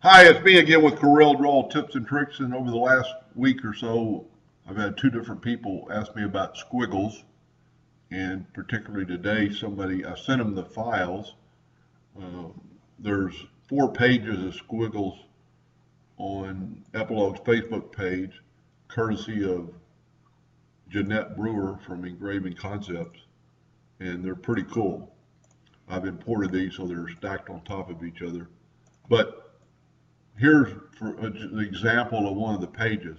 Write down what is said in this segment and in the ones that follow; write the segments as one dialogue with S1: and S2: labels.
S1: Hi, it's me again with Corel Draw Tips and Tricks, and over the last week or so, I've had two different people ask me about Squiggles, and particularly today, I sent them the files. There's 4 pages of Squiggles on Epilogue's Facebook page, courtesy of Jeanette Brewer from Engraving Concepts, and they're pretty cool. I've imported these so they're stacked on top of each other. But here's an example of one of the pages,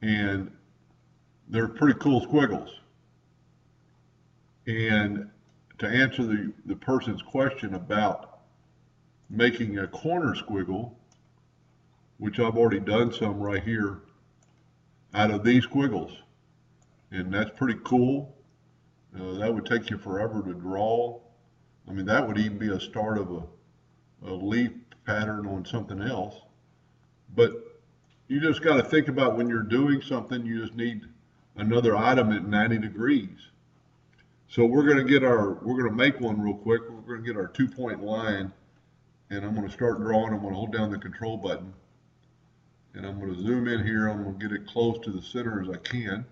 S1: and they're pretty cool squiggles. And to answer the person's question about making a corner squiggle, which I've already done some right here out of these squiggles, and that's pretty cool. That would take you forever to draw. I mean, that would even be a start of a leaf pattern on something else. But you just got to think about when you're doing something, you just need another item at 90 degrees. So we're going to make one real quick. We're going to get our 2-point line, and I'm going to start drawing. I'm going to hold down the control button, and I'm going to zoom in here. I'm going to get it close to the center as I can.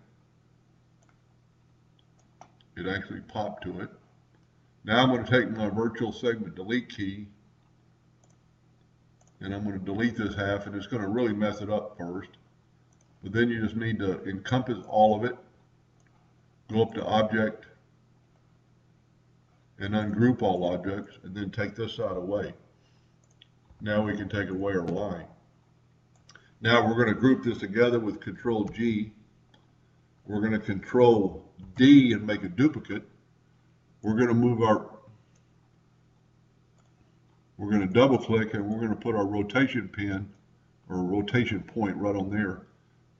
S1: It actually popped to it. Now I'm going to take my virtual segment delete key, and I'm going to delete this half, and it's going to really mess it up first. But then you just need to encompass all of it, go up to Object, and ungroup all objects, and then take this side away. Now we can take away our line. Now we're going to group this together with Control G. We're going to Control D and make a duplicate. We're going to we're going to double click, and we're going to put our rotation pin or rotation point right on there.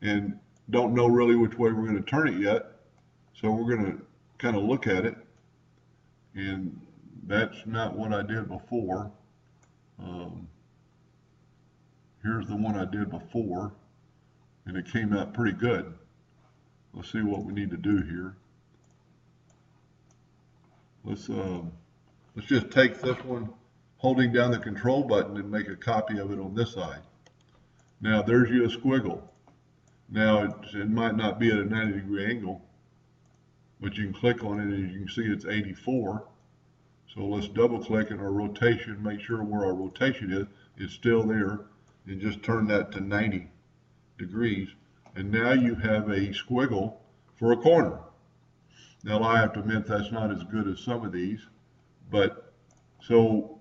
S1: And don't know really which way we're going to turn it yet. So we're going to kind of look at it. And that's not what I did before. Here's the one I did before, and it came out pretty good. Let's see what we need to do here. Let's just take this one, holding down the control button, and make a copy of it on this side. Now there's you a squiggle. Now it might not be at a 90-degree angle, but you can click on it, and you can see it's 84. So let's double click in our rotation, make sure where our rotation is, it's still there, and just turn that to 90 degrees. And now you have a squiggle for a corner. Now I have to admit that's not as good as some of these, but so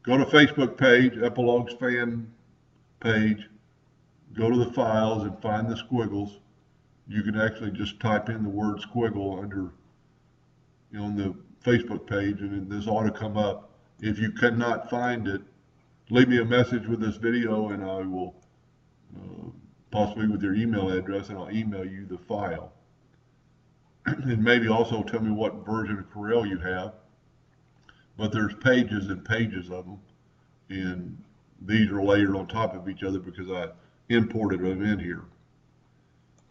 S1: go to Facebook page, Epilogue's fan page, go to the files and find the squiggles. You can actually just type in the word squiggle under, on the Facebook page, and this ought to come up. If you cannot find it, leave me a message with this video, and I will possibly with your email address, and I'll email you the file. And maybe also tell me what version of Corel you have. But there's pages and pages of them, and these are layered on top of each other because I imported them in here.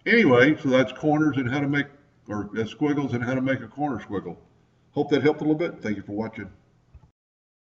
S1: Anyway, so that's corners and how to make, or that's squiggles and how to make a corner squiggle. Hope that helped a little bit. Thank you for watching.